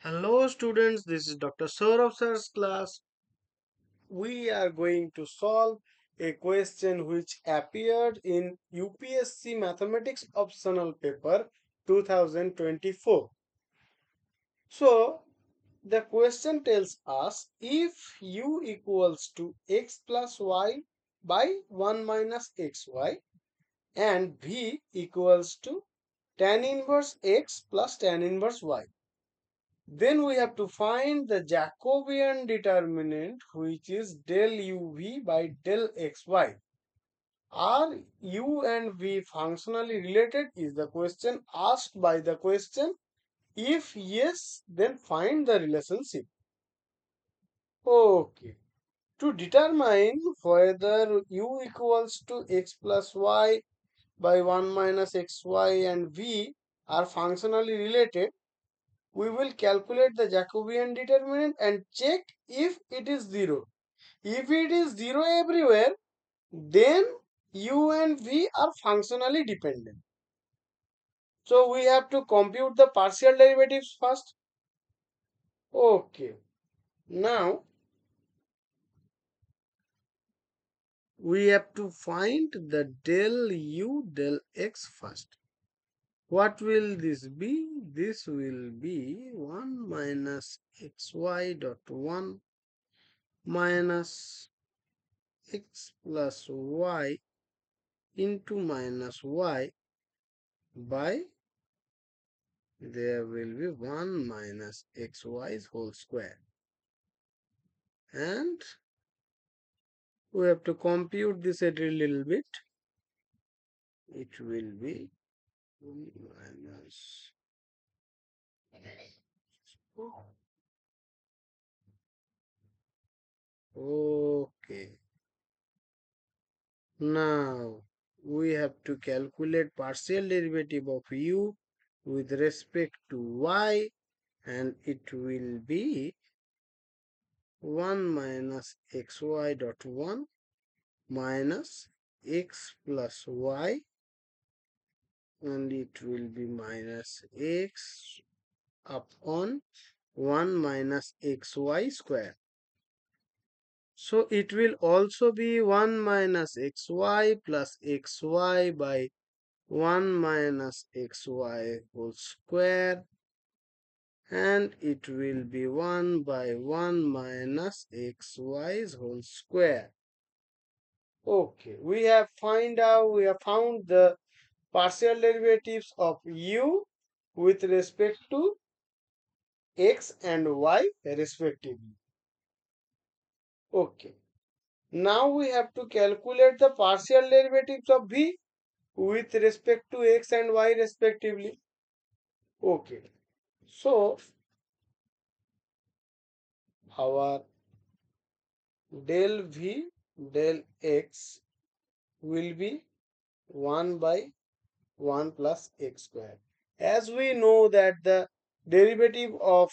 Hello students, this is Dr. Sourav sir's class. We are going to solve a question which appeared in UPSC Mathematics Optional Paper 2024. So, the question tells us if u equals to x plus y by 1 minus xy and v equals to tan inverse x plus tan inverse y. Then we have to find the Jacobian determinant, which is del uv by del xy. Are u and v functionally related is the question asked by the question. If yes, then find the relationship. Okay. To determine whether u equals to x plus y by 1 minus xy and v are functionally related, we will calculate the Jacobian determinant and check if it is 0. If it is 0 everywhere, then u and v are functionally dependent. So we have to compute the partial derivatives first. Okay. Now we have to find the del u del x first. What will this be? This will be 1 minus xy dot 1 minus x plus y into minus y by there will be 1 minus xy's whole square, and we have to compute this a little bit. It will be 1 minus okay. Now we have to calculate partial derivative of u with respect to y, and it will be 1 minus xy dot 1 minus x plus y, and it will be minus x upon 1 minus xy square. So it will also be 1 minus xy plus xy by 1 minus xy whole square, and it will be 1 by 1 minus xy's whole square. Okay, we have found the partial derivatives of u with respect to x and y respectively. Okay, now we have to calculate the partial derivatives of v with respect to x and y respectively. Okay, so our del v del x will be 1 by 1 plus x square. As we know that the derivative of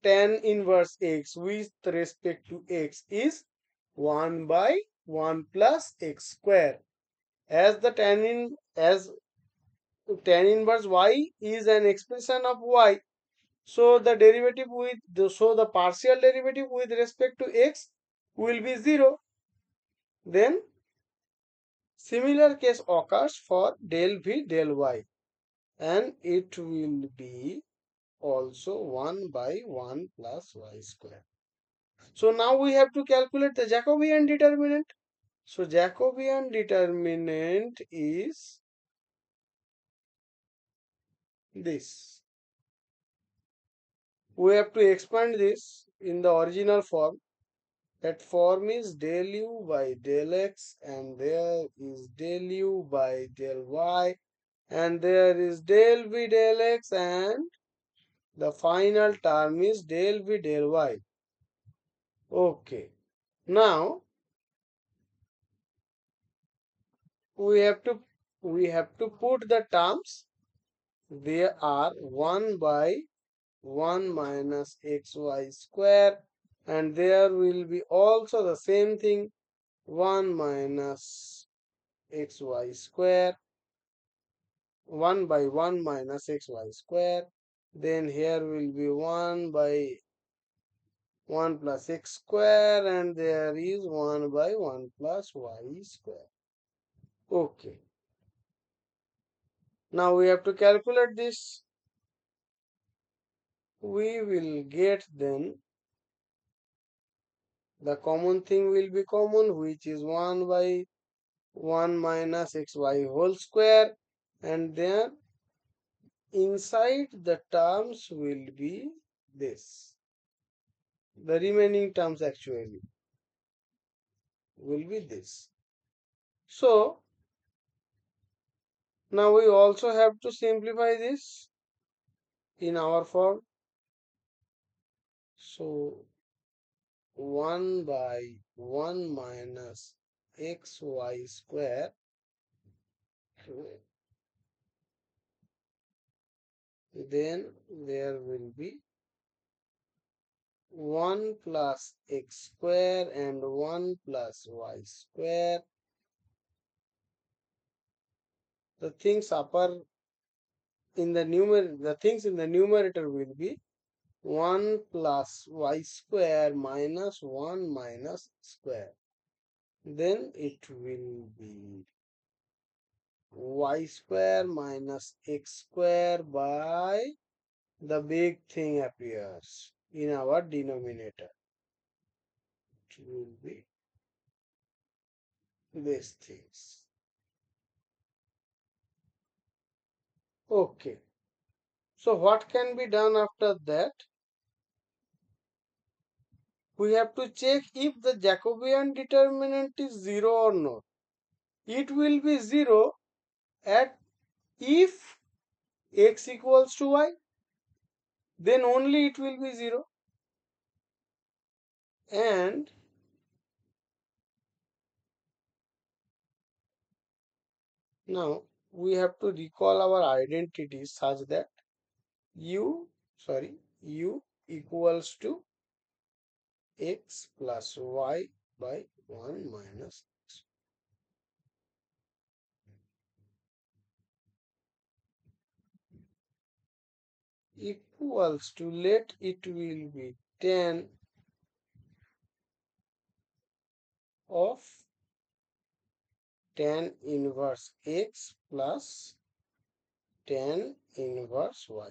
tan inverse x with respect to x is 1 by 1 plus x square. As tan inverse y is an expression of y, so the partial derivative with respect to x will be 0. Then similar case occurs for del v del y, and it will be also 1 by 1 plus y square. So now we have to calculate the Jacobian determinant. So Jacobian determinant is this. We have to expand this in the original form. That form is del u by del x, and there is del u by del y, and there is del v del x, and the final term is del v del y. Okay. Now we have to put the terms. There are 1 by 1 minus xy square, and there will be also the same thing, 1 minus xy square, 1 by 1 minus xy square, Then here will be 1 by 1 plus x square, and there is 1 by 1 plus y square. Okay. Now we have to calculate this. We will get then the common thing will be common, which is 1 by 1 minus xy whole square, and then inside the terms will be this. The remaining terms actually will be this. So now we also have to simplify this in our form. So 1 by 1 minus xy square, then there will be 1 plus x square and 1 plus y square. The things in the numerator will be 1 plus y square minus 1 minus square. Then it will be y square minus x square by the big thing appears in our denominator. It will be these things. Okay. So what can be done after that? We have to check if the Jacobian determinant is 0 or not. It will be 0 at if x equals to y, then only it will be 0. And now we have to recall our identities such that u equals to x plus y by 1 minus x. Equals to, let it will be tan of tan inverse x plus tan inverse y.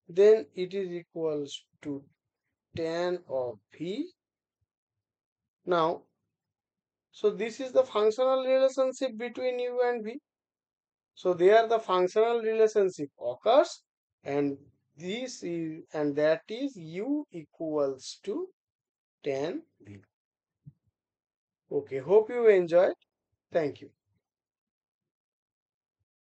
Then it is equals to tan of v. Now, so this is the functional relationship between u and v. So there the functional relationship occurs, and that is u equals to tan v. Okay, hope you enjoyed. Thank you.